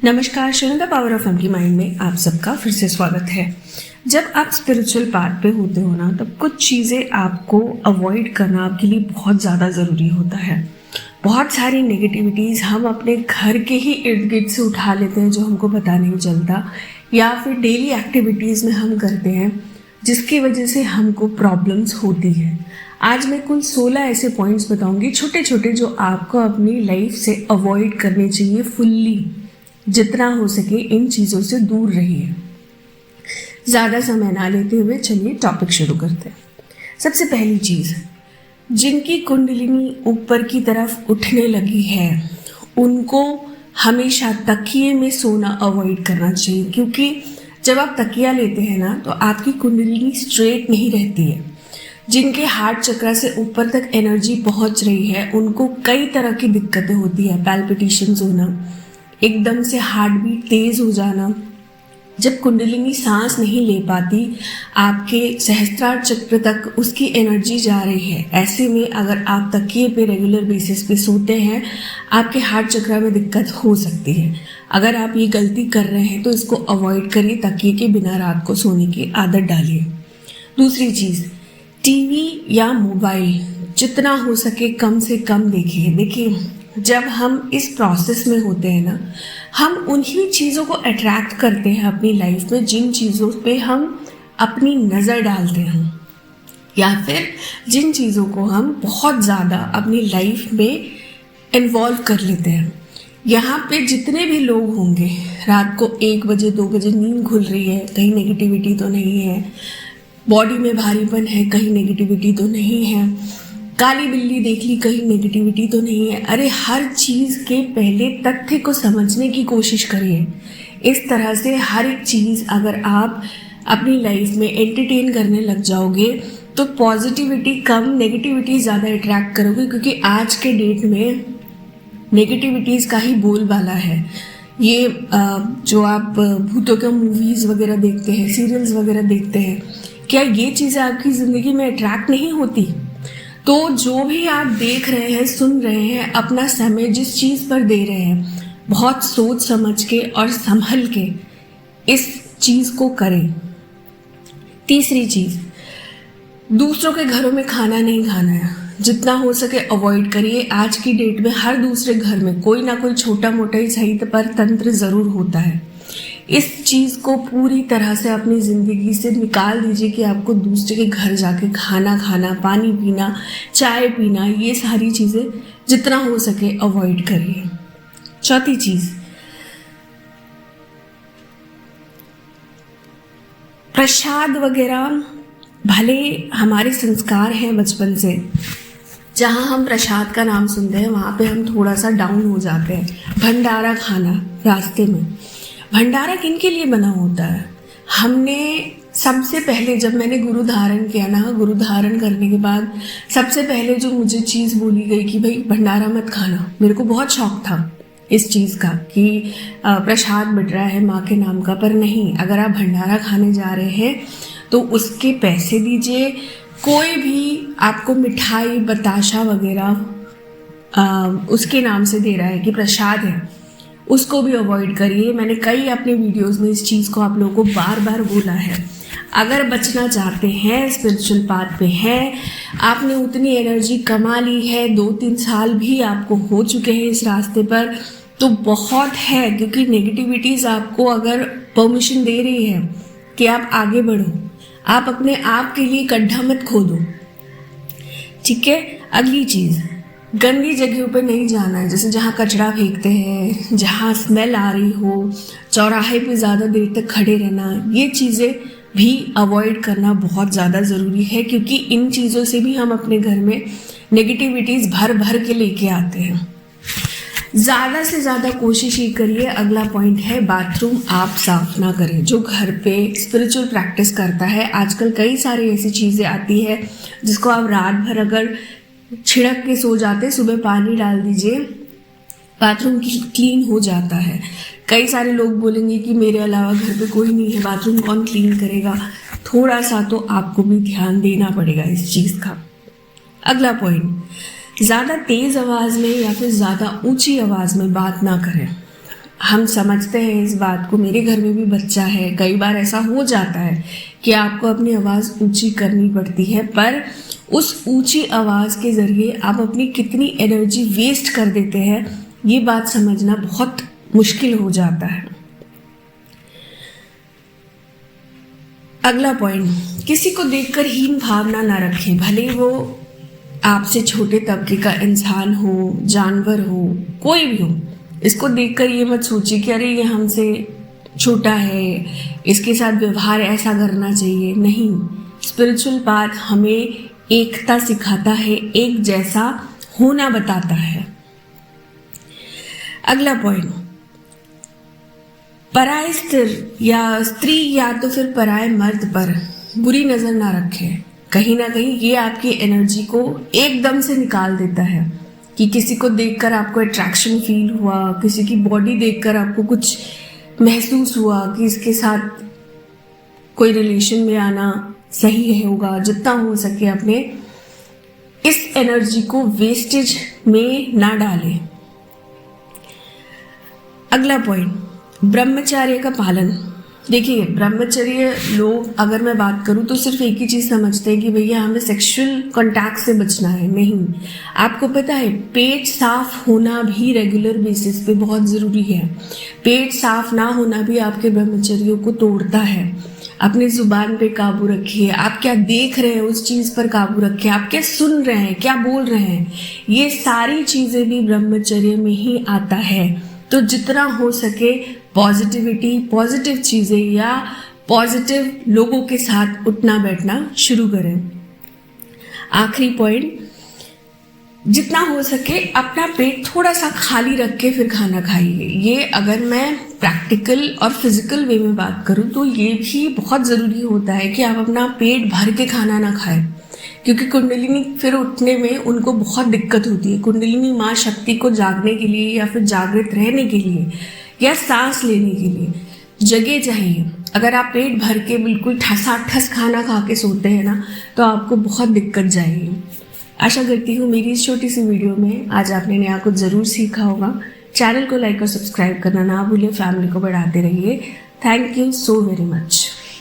नमस्कार, the power of funky mind में आप सबका फिर से स्वागत है। जब आप स्पिरिचुअल पाथ पे होते हो ना, तब कुछ चीज़ें आपको अवॉइड करना आपके लिए बहुत ज़्यादा ज़रूरी होता है। बहुत सारी नेगेटिविटीज़ हम अपने घर के ही इर्द गिर्द से उठा लेते हैं जो हमको पता नहीं चलता, या फिर डेली एक्टिविटीज़ में हम करते हैं जिसकी वजह से हमको प्रॉब्लम्स होती है। आज मैं कुल 16 ऐसे पॉइंट्स बताऊंगी छोटे छोटे जो आपको अपनी लाइफ से अवॉइड करने चाहिए। फुल्ली जितना हो सके इन चीज़ों से दूर रहिए। ज़्यादा समय ना लेते हुए चलिए टॉपिक शुरू करते हैं। सबसे पहली चीज़, जिनकी कुंडलिनी ऊपर की तरफ उठने लगी है उनको हमेशा तकिए में सोना अवॉइड करना चाहिए, क्योंकि जब आप तकिया लेते हैं ना तो आपकी कुंडलिनी स्ट्रेट नहीं रहती है। जिनके हार्ट चक्र से ऊपर तक एनर्जी पहुंच रही है उनको कई तरह की दिक्कतें होती है। पैल्पिटेशंस होना, एकदम से हार्ट बीट तेज हो जाना, जब कुंडलिनी सांस नहीं ले पाती, आपके सहस्त्रार चक्र तक उसकी एनर्जी जा रही है। ऐसे में अगर आप तकिए पे रेगुलर बेसिस पे सोते हैं, आपके हार्ट चक्र में दिक्कत हो सकती है। अगर आप ये गलती कर रहे हैं तो इसको अवॉइड करिए, तकिए के बिना रात को सोने की आदत डालिए। दूसरी चीज़, टीवी या मोबाइल जितना हो सके कम से कम देखिए। देखिए, जब हम इस प्रोसेस में होते हैं ना, हम उन्हीं चीज़ों को अट्रैक्ट करते हैं अपनी लाइफ में जिन चीज़ों पे हम अपनी नज़र डालते हैं, या फिर जिन चीज़ों को हम बहुत ज़्यादा अपनी लाइफ में इन्वॉल्व कर लेते हैं। यहाँ पे जितने भी लोग होंगे, रात को 1 बजे 2 बजे नींद खुल रही है, कहीं नेगेटिविटी तो नहीं है। बॉडी में भारीपन है, कहीं नेगेटिविटी तो नहीं है। काली बिल्ली देख ली, कहीं नेगेटिविटी तो नहीं है। अरे हर चीज़ के पहले तथ्य को समझने की कोशिश करिए। इस तरह से हर एक चीज़ अगर आप अपनी लाइफ में एंटरटेन करने लग जाओगे तो पॉजिटिविटी कम, नेगेटिविटी ज़्यादा अट्रैक्ट करोगे, क्योंकि आज के डेट में नेगेटिविटीज़ का ही बोलबाला है। ये जो आप भूतों के मूवीज़ वगैरह देखते हैं, सीरियल्स वगैरह देखते हैं, क्या ये चीज़ें आपकी ज़िंदगी में अट्रैक्ट नहीं होती? तो जो भी आप देख रहे हैं, सुन रहे हैं, अपना समय जिस चीज़ पर दे रहे हैं, बहुत सोच समझ के और संभल के इस चीज़ को करें। तीसरी चीज़, दूसरों के घरों में खाना नहीं खाना है, जितना हो सके अवॉइड करिए। आज की डेट में हर दूसरे घर में कोई ना कोई छोटा मोटा ही सही पर तंत्र ज़रूर होता है। इस चीज़ को पूरी तरह से अपनी ज़िंदगी से निकाल दीजिए कि आपको दूसरे के घर जाके खाना खाना, पानी पीना, चाय पीना, ये सारी चीज़ें जितना हो सके अवॉइड करिए। चौथी चीज़, प्रसाद वगैरह भले हमारे संस्कार हैं बचपन से, जहाँ हम प्रसाद का नाम सुनते हैं वहाँ पे हम थोड़ा सा डाउन हो जाते हैं। भंडारा खाना रास्ते में, भंडारा किन के लिए बना होता है? हमने सबसे पहले, जब मैंने गुरु धारण किया ना, गुरु धारण करने के बाद सबसे पहले जो मुझे चीज़ बोली गई कि भाई भंडारा मत खाना। मेरे को बहुत शौक था इस चीज़ का कि प्रसाद बट रहा है माँ के नाम का, पर नहीं, अगर आप भंडारा खाने जा रहे हैं तो उसके पैसे दीजिए। कोई भी आपको मिठाई, बताशा वगैरह उसके नाम से दे रहा है कि प्रसाद है, उसको भी अवॉइड करिए। मैंने कई अपने वीडियोस में इस चीज़ को आप लोगों को बार बार बोला है। अगर बचना चाहते हैं, स्पिरिचुअल पाथ पे हैं, आपने उतनी एनर्जी कमा ली है, 2-3 साल भी आपको हो चुके हैं इस रास्ते पर, तो बहुत है। क्योंकि नेगेटिविटीज़ आपको अगर परमिशन दे रही है कि आप आगे बढ़ो, आप अपने आप के लिए गड्ढा मत खोदो, ठीक है। अगली चीज़, गंदी जगहों पे नहीं जाना है, जैसे जहाँ कचरा फेंकते हैं, जहाँ स्मेल आ रही हो, चौराहे पे ज़्यादा देर तक खड़े रहना, ये चीज़ें भी अवॉइड करना बहुत ज़्यादा ज़रूरी है, क्योंकि इन चीज़ों से भी हम अपने घर में नेगेटिविटीज़ भर भर के लेके आते हैं। ज़्यादा से ज़्यादा कोशिश ये करिए। अगला पॉइंट है, बाथरूम आप साफ ना करें। जो घर पे स्पिरिचुअल प्रैक्टिस करता है, आजकल कई सारी ऐसी चीज़ें आती है जिसको आप रात भर अगर छिड़क के सो जाते, सुबह पानी डाल दीजिए, बाथरूम क्लीन हो जाता है। कई सारे लोग बोलेंगे कि मेरे अलावा घर पे कोई नहीं है, बाथरूम कौन क्लीन करेगा? थोड़ा सा तो आपको भी ध्यान देना पड़ेगा इस चीज़ का। अगला पॉइंट, ज़्यादा तेज़ आवाज़ में या फिर ज़्यादा ऊंची आवाज़ में बात ना करें। हम समझते हैं इस बात को, मेरे घर में भी बच्चा है, कई बार ऐसा हो जाता है कि आपको अपनी आवाज़ ऊंची करनी पड़ती है, पर उस ऊंची आवाज़ के ज़रिए आप अपनी कितनी एनर्जी वेस्ट कर देते हैं, ये बात समझना बहुत मुश्किल हो जाता है। अगला पॉइंट, किसी को देखकर हीन भावना ना रखें, भले वो आपसे छोटे तबके का इंसान हो, जानवर हो, कोई भी हो। इसको देखकर ये मत सोचिए कि अरे ये हमसे छोटा है, इसके साथ व्यवहार ऐसा करना चाहिए। नहीं, स्पिरिचुअल पाथ हमें एकता सिखाता है, एक जैसा होना बताता है। अगला पॉइंट, पराये स्त्री या तो फिर पराये मर्द पर बुरी नजर ना रखें। कहीं ना कहीं ये आपकी एनर्जी को एकदम से निकाल देता है कि किसी को देखकर आपको अट्रैक्शन फील हुआ, किसी की बॉडी देखकर आपको कुछ महसूस हुआ कि इसके साथ कोई रिलेशन में आना सही होगा। जितना हो सके अपने इस एनर्जी को वेस्टेज में ना डालें। अगला पॉइंट, ब्रह्मचर्य का पालन। देखिए, ब्रह्मचर्य लोग, अगर मैं बात करूं तो सिर्फ एक ही चीज़ समझते हैं कि भैया हमें सेक्सुअल कांटेक्ट से बचना है। नहीं, आपको पता है पेट साफ होना भी रेगुलर बेसिस पे बहुत ज़रूरी है। पेट साफ ना होना भी आपके ब्रह्मचर्य को तोड़ता है। अपनी ज़ुबान पे काबू रखिए, आप क्या देख रहे हैं उस चीज़ पर काबू रखिए, आप क्या सुन रहे हैं, क्या बोल रहे हैं, ये सारी चीज़ें भी ब्रह्मचर्य में ही आता है। तो जितना हो सके पॉजिटिविटी, पॉजिटिव चीज़ें या पॉजिटिव लोगों के साथ उठना बैठना शुरू करें। आखिरी पॉइंट, जितना हो सके अपना पेट थोड़ा सा खाली रख के फिर खाना खाइए। ये अगर मैं प्रैक्टिकल और फिजिकल वे में बात करूँ तो ये भी बहुत ज़रूरी होता है कि आप अपना पेट भर के खाना ना खाएं, क्योंकि कुंडलिनी फिर उठने में उनको बहुत दिक्कत होती है। कुंडलिनी माँ शक्ति को जागने के लिए या फिर जागृत रहने के लिए या सांस लेने के लिए जगह चाहिए। अगर आप पेट भर के बिल्कुल ठसाठस खाना खा के सोते हैं ना, तो आपको बहुत दिक्कत जाएगी। आशा करती हूँ मेरी इस छोटी सी वीडियो में आज आपने नया कुछ ज़रूर सीखा होगा। चैनल को लाइक और सब्सक्राइब करना ना भूलें, फैमिली को बढ़ाते रहिए। Thank you so very much.